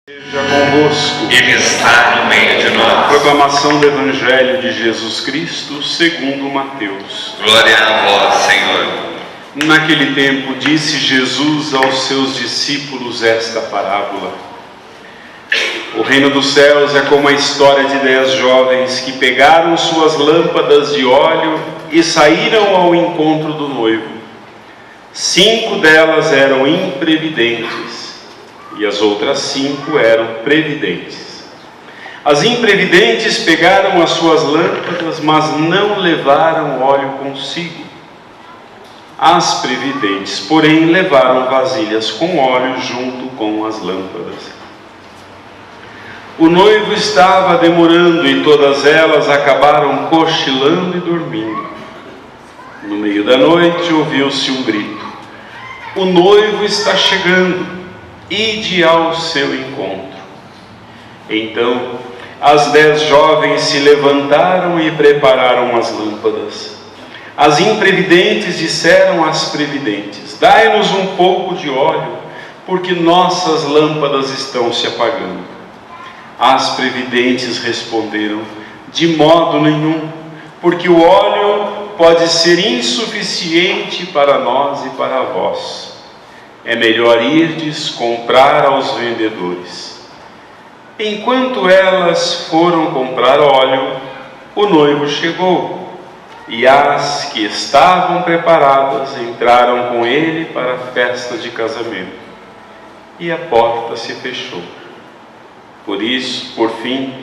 Seja convosco. Ele está no meio de nós. Proclamação do Evangelho de Jesus Cristo segundo Mateus. Glória a vós, Senhor. Naquele tempo disse Jesus aos seus discípulos esta parábola: O reino dos céus é como a história de 10 jovens que pegaram suas lâmpadas de óleo e saíram ao encontro do noivo. 5 delas eram imprevidentes e as outras 5 eram previdentes. As imprevidentes pegaram as suas lâmpadas, mas não levaram óleo consigo. As previdentes, porém, levaram vasilhas com óleo junto com as lâmpadas. O noivo estava demorando e todas elas acabaram cochilando e dormindo. No meio da noite ouviu-se um grito: o noivo está chegando, ide ao seu encontro. Então as 10 jovens se levantaram e prepararam as lâmpadas. As imprevidentes disseram às previdentes: dai-nos um pouco de óleo, porque nossas lâmpadas estão se apagando. As previdentes responderam: de modo nenhum, porque o óleo pode ser insuficiente para nós e para vós. É melhor irdes comprar aos vendedores. Enquanto elas foram comprar óleo, o noivo chegou, e as que estavam preparadas entraram com ele para a festa de casamento, e a porta se fechou. Por isso, por fim,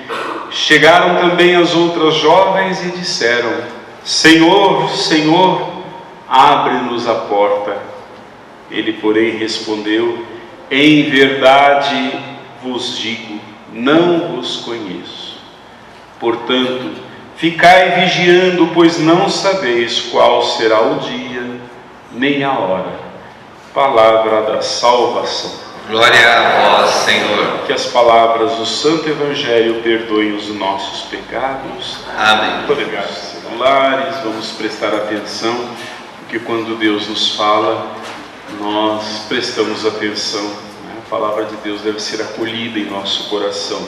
chegaram também as outras jovens e disseram: Senhor, Senhor, abre-nos a porta. Ele, porém, respondeu: em verdade vos digo, não vos conheço. Portanto, ficai vigiando, pois não sabeis qual será o dia, nem a hora. Palavra da salvação. Glória a vós, Senhor. Que as palavras do Santo Evangelho perdoem os nossos pecados. Amém. Podemos celulares, vamos prestar atenção, porque quando Deus nos fala, nós prestamos atenção, né? A palavra de Deus deve ser acolhida em nosso coração.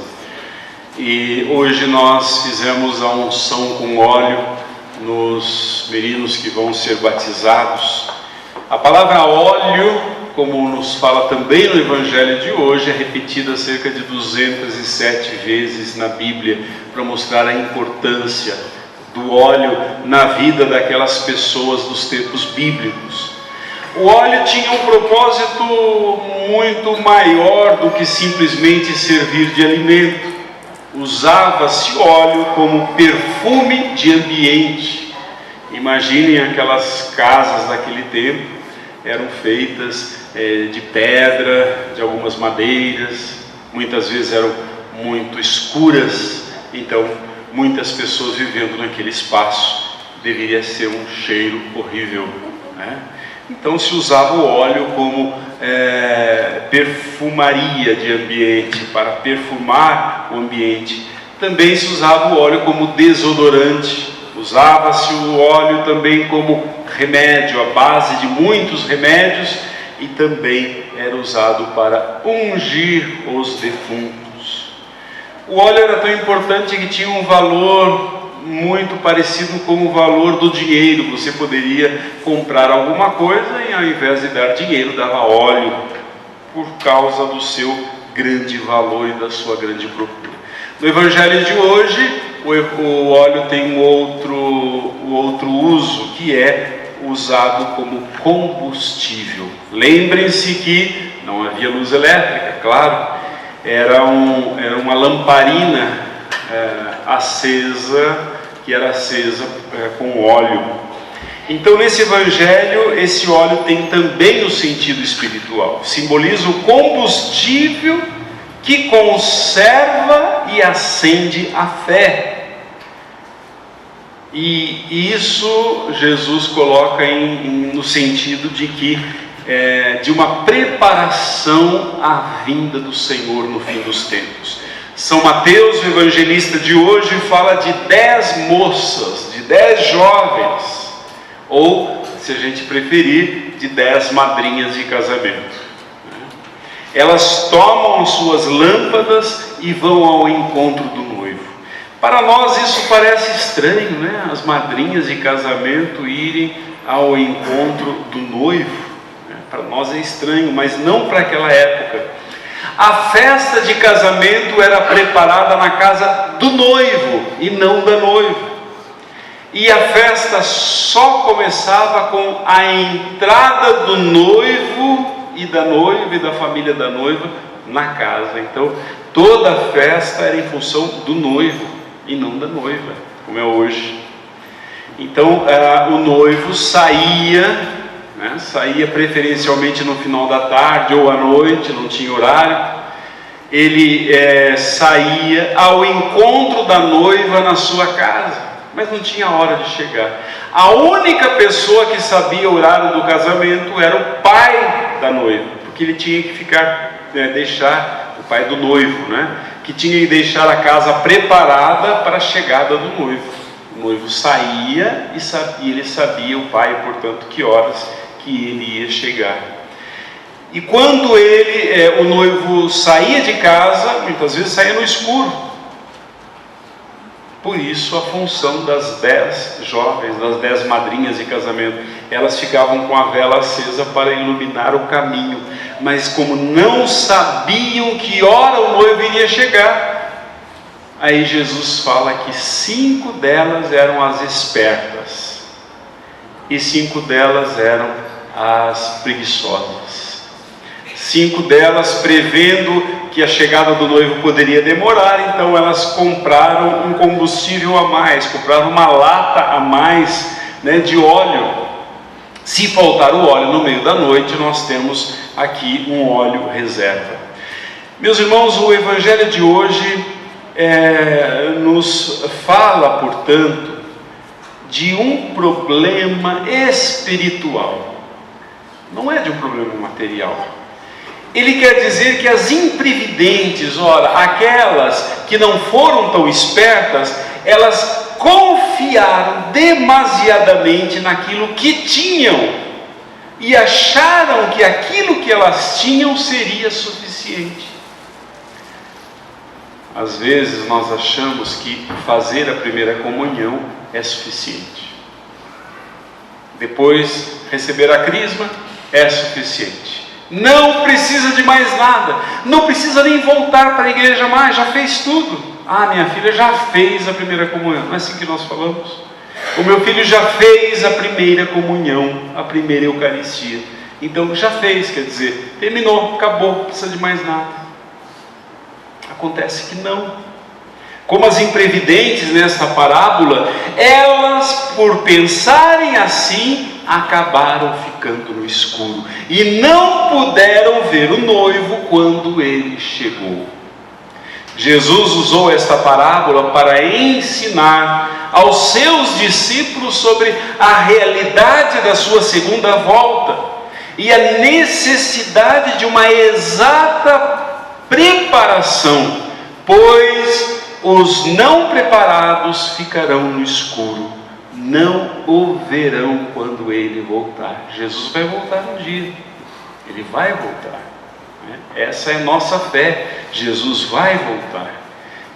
E hoje nós fizemos a unção com óleo nos meninos que vão ser batizados. A palavra óleo, como nos fala também no Evangelho de hoje, é repetida cerca de 207 vezes na Bíblia, para mostrar a importância do óleo na vida daquelas pessoas dos tempos bíblicos. O óleo tinha um propósito muito maior do que simplesmente servir de alimento. Usava-se óleo como perfume de ambiente. Imaginem aquelas casas daquele tempo, eram feitas de pedra, de algumas madeiras, muitas vezes eram muito escuras, então muitas pessoas vivendo naquele espaço, deveria ser um cheiro horrível, né? Então se usava o óleo como perfumaria de ambiente, para perfumar o ambiente. Também se usava o óleo como desodorante, usava-se o óleo também como remédio, à base de muitos remédios, e também era usado para ungir os defuntos. O óleo era tão importante que tinha um valor muito parecido com o valor do dinheiro. Você poderia comprar alguma coisa e, ao invés de dar dinheiro, dava óleo, por causa do seu grande valor e da sua grande procura. No Evangelho de hoje, o óleo tem um outro uso, que é usado como combustível. Lembrem-se que não havia luz elétrica, claro, era uma lamparina acesa, que era acesa com óleo. Então, nesse Evangelho, esse óleo tem também o sentido espiritual. Simboliza o combustível que conserva e acende a fé. E isso Jesus coloca no sentido de que de uma preparação à vinda do Senhor no fim dos tempos. São Mateus, o evangelista de hoje, fala de 10 moças, de 10 jovens, ou, se a gente preferir, de 10 madrinhas de casamento. Elas tomam suas lâmpadas e vão ao encontro do noivo. Para nós isso parece estranho, né? As madrinhas de casamento irem ao encontro do noivo. Para nós é estranho, mas não para aquela época. A festa de casamento era preparada na casa do noivo e não da noiva. E a festa só começava com a entrada do noivo e da noiva e da família da noiva na casa. Então toda a festa era em função do noivo e não da noiva, como é hoje. Então o noivo saía, saía preferencialmente no final da tarde ou à noite, não tinha horário. Ele saía ao encontro da noiva na sua casa, mas não tinha hora de chegar. A única pessoa que sabia o horário do casamento era o pai da noiva, porque ele tinha que deixar, o pai do noivo, que tinha que deixar a casa preparada para a chegada do noivo. O noivo saía e ele sabia, o pai, portanto, que horas que ele ia chegar. E quando o noivo saía de casa, muitas vezes saía no escuro. Por isso a função das 10 jovens, das 10 madrinhas de casamento, elas ficavam com a vela acesa para iluminar o caminho. Mas como não sabiam que hora o noivo iria chegar, aí Jesus fala que 5 delas eram as espertas e 5 delas eram as preguiçosas. 5 delas, prevendo que a chegada do noivo poderia demorar, então elas compraram um combustível a mais, compraram uma lata a mais, de óleo. Se faltar o óleo no meio da noite, nós temos aqui um óleo reserva. Meus irmãos, o evangelho de hoje nos fala, portanto, de um problema espiritual. Não é de um problema material. Ele quer dizer que as imprevidentes, aquelas que não foram tão espertas, elas confiaram demasiadamente naquilo que tinham e acharam que aquilo que elas tinham seria suficiente. Às vezes nós achamos que fazer a primeira comunhão é suficiente. Depois receber a crisma é suficiente. Não precisa de mais nada, não precisa nem voltar para a igreja mais, já fez tudo. Minha filha já fez a primeira comunhão, não é assim que nós falamos? O meu filho já fez a primeira comunhão, a primeira Eucaristia. Então já fez, quer dizer, terminou, acabou, não precisa de mais nada. Acontece que não. Como as imprevidentes nesta parábola, elas, por pensarem assim, acabaram ficando no escuro e não puderam ver o noivo quando ele chegou. Jesus usou esta parábola para ensinar aos seus discípulos sobre a realidade da sua segunda volta e a necessidade de uma exata preparação, pois os não preparados ficarão no escuro, não o verão quando ele voltar. Jesus vai voltar um dia, ele vai voltar, essa é a nossa fé, Jesus vai voltar.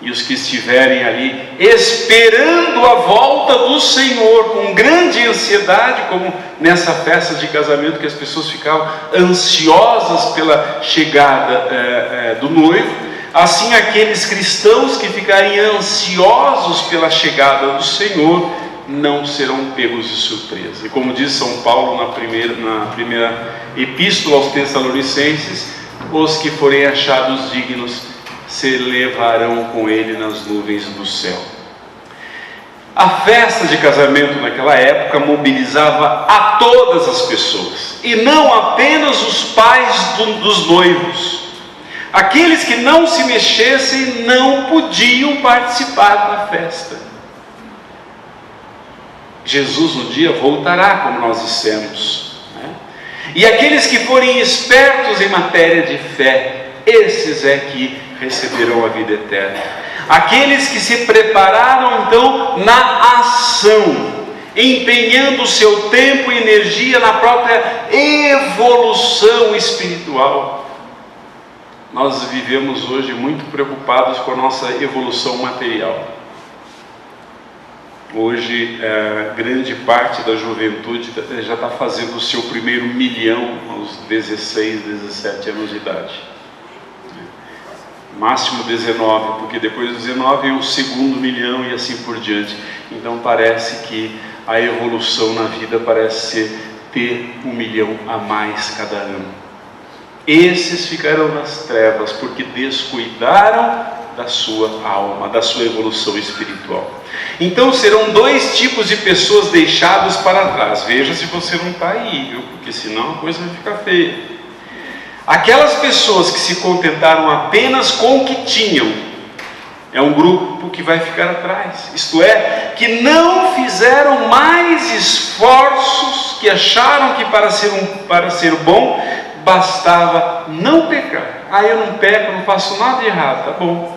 E os que estiverem ali esperando a volta do Senhor com grande ansiedade, como nessa festa de casamento que as pessoas ficavam ansiosas pela chegada do noivo, assim aqueles cristãos que ficarem ansiosos pela chegada do Senhor não serão pegos de surpresa. E como diz São Paulo na primeira epístola aos Tessalonicenses, os que forem achados dignos se levarão com ele nas nuvens do céu. A festa de casamento naquela época mobilizava a todas as pessoas, e não apenas os pais dos noivos. Aqueles que não se mexessem não podiam participar da festa. Jesus um dia voltará, como nós dissemos, e aqueles que forem espertos em matéria de fé, esses é que receberão a vida eterna. Aqueles que se prepararam então na ação, empenhando o seu tempo e energia na própria evolução espiritual. Nós vivemos hoje muito preocupados com a nossa evolução material. Hoje, grande parte da juventude já está fazendo o seu primeiro milhão aos 16, 17 anos de idade. Máximo 19, porque depois do 19 é o segundo milhão e assim por diante. Então parece que a evolução na vida parece ser ter 1 milhão a mais cada ano. Esses ficarão nas trevas porque descuidaram da sua alma, da sua evolução espiritual. Então serão 2 tipos de pessoas deixados para trás. Veja se você não está aí, viu? Porque senão a coisa vai ficar feia. Aquelas pessoas que se contentaram apenas com o que tinham, é um grupo que vai ficar atrás. Isto é, que não fizeram mais esforços, que acharam que para ser bom, bastava não pecar. Eu não peco, não faço nada de errado, tá bom.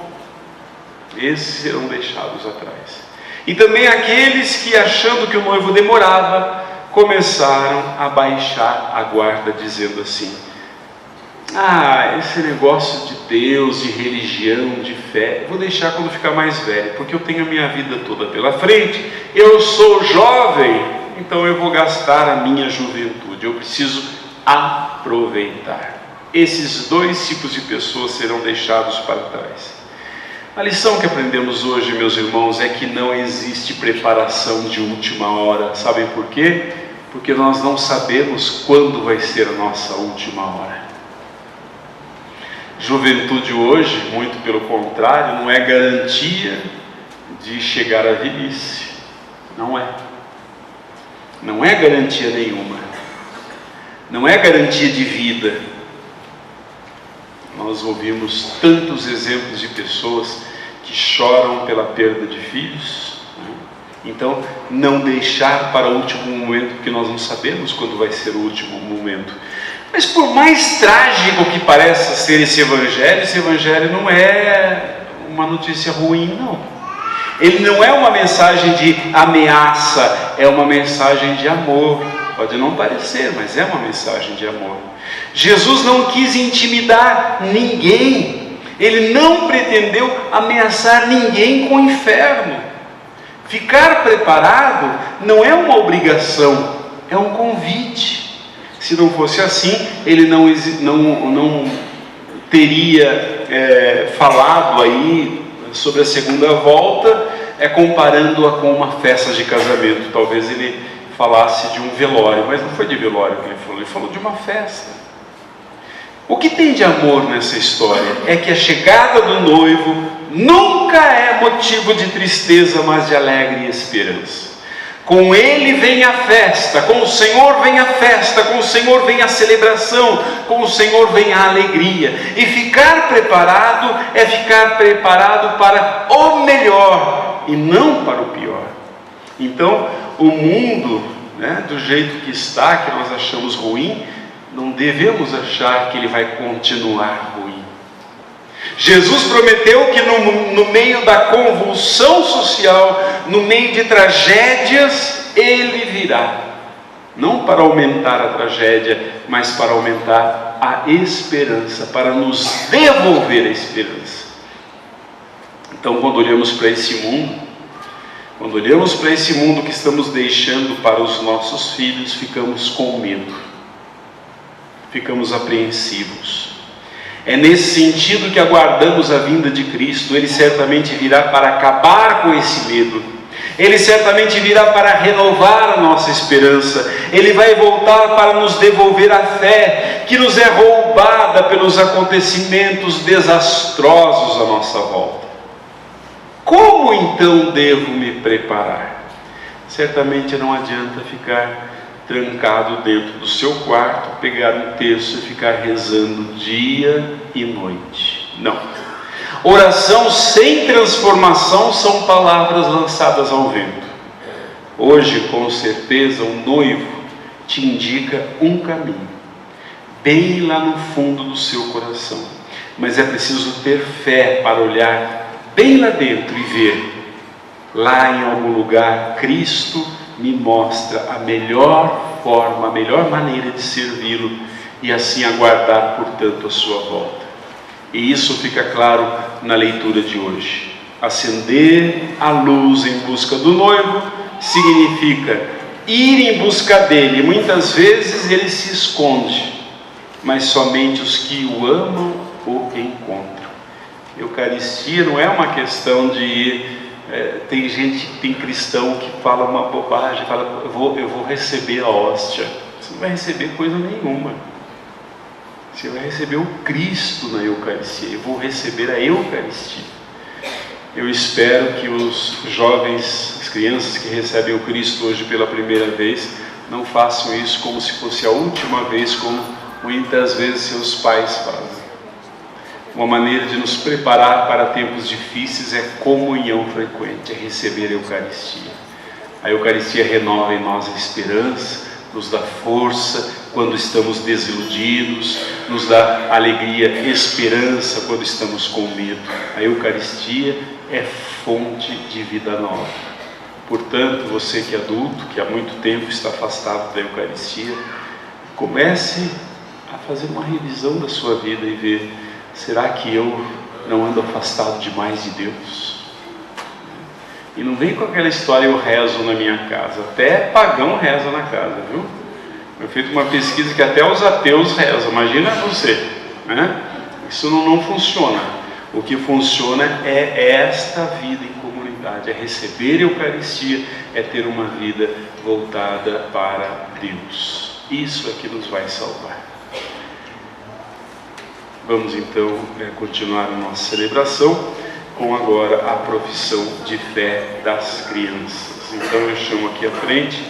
Esses serão deixados atrás. E também aqueles que, achando que o noivo demorava, começaram a baixar a guarda, dizendo assim: esse negócio de Deus, de religião, de fé, vou deixar quando ficar mais velho, porque eu tenho a minha vida toda pela frente, eu sou jovem, então eu vou gastar a minha juventude, eu preciso aproveitar. Esses 2 tipos de pessoas serão deixados para trás. A lição que aprendemos hoje, meus irmãos, é que não existe preparação de última hora. Sabem por quê? Porque nós não sabemos quando vai ser a nossa última hora. Juventude hoje, muito pelo contrário, não é garantia de chegar à velhice. Não é. Não é garantia nenhuma. Não é garantia de vida. Nós ouvimos tantos exemplos de pessoas que choram pela perda de filhos. Então, não deixar para o último momento, porque nós não sabemos quando vai ser o último momento. Mas por mais trágico que pareça ser esse evangelho não é uma notícia ruim, não. Ele não é uma mensagem de ameaça, é uma mensagem de amor. Pode não parecer, mas é uma mensagem de amor. Jesus não quis intimidar ninguém. Ele não pretendeu ameaçar ninguém com o inferno. Ficar preparado não é uma obrigação, é um convite. Se não fosse assim, ele não teria falado aí sobre a segunda volta, comparando-a com uma festa de casamento. Talvez ele falasse de um velório, mas não foi de velório que ele falou de uma festa. O que tem de amor nessa história é que a chegada do noivo nunca é motivo de tristeza, mas de alegre esperança. Com ele vem a festa, com o Senhor vem a festa, com o Senhor vem a celebração, com o Senhor vem a alegria. E ficar preparado é ficar preparado para o melhor e não para o pior. Então, o mundo, do jeito que está, que nós achamos ruim, não devemos achar que ele vai continuar ruim. Jesus prometeu que no meio da convulsão social, no meio de tragédias, ele virá. Não para aumentar a tragédia, mas para aumentar a esperança, para nos devolver a esperança. Então, quando olhamos para esse mundo, que estamos deixando para os nossos filhos, ficamos com medo, ficamos apreensivos. É nesse sentido que aguardamos a vinda de Cristo. Ele certamente virá para acabar com esse medo. Ele certamente virá para renovar a nossa esperança. Ele vai voltar para nos devolver a fé que nos é roubada pelos acontecimentos desastrosos à nossa volta. Como então devo me preparar? Certamente não adianta ficar trancado dentro do seu quarto, pegar um texto e ficar rezando dia e noite. Não. Oração sem transformação são palavras lançadas ao vento. Hoje, com certeza, o noivo te indica um caminho, bem lá no fundo do seu coração. Mas é preciso ter fé para olhar bem lá dentro e ver. Lá em algum lugar, Cristo me mostra a melhor forma, a melhor maneira de servi-lo e assim aguardar, portanto, a sua volta. E isso fica claro na leitura de hoje. Acender a luz em busca do noivo significa ir em busca dele. Muitas vezes ele se esconde, mas somente os que o amam o encontram. Eucaristia não é uma questão de... tem gente, tem cristão que fala uma bobagem, fala, eu vou receber a hóstia. Você não vai receber coisa nenhuma. Você vai receber o Cristo na Eucaristia. Eu vou receber a Eucaristia. Eu espero que os jovens, as crianças que recebem o Cristo hoje pela primeira vez, não façam isso como se fosse a última vez, como muitas vezes seus pais fazem. Uma maneira de nos preparar para tempos difíceis é comunhão frequente, é receber a Eucaristia. A Eucaristia renova em nós a esperança, nos dá força quando estamos desiludidos, nos dá alegria, esperança quando estamos com medo. A Eucaristia é fonte de vida nova. Portanto, você que é adulto, que há muito tempo está afastado da Eucaristia, comece a fazer uma revisão da sua vida e ver: será que eu não ando afastado demais de Deus? E não vem com aquela história, eu rezo na minha casa. Até pagão reza na casa, viu? Eu fiz uma pesquisa que até os ateus rezam. Imagina você, né? Isso não funciona. O que funciona é esta vida em comunidade, é receber a Eucaristia, é ter uma vida voltada para Deus. Isso é que nos vai salvar. Vamos então continuar a nossa celebração com agora a profissão de fé das crianças. Então eu chamo aqui à frente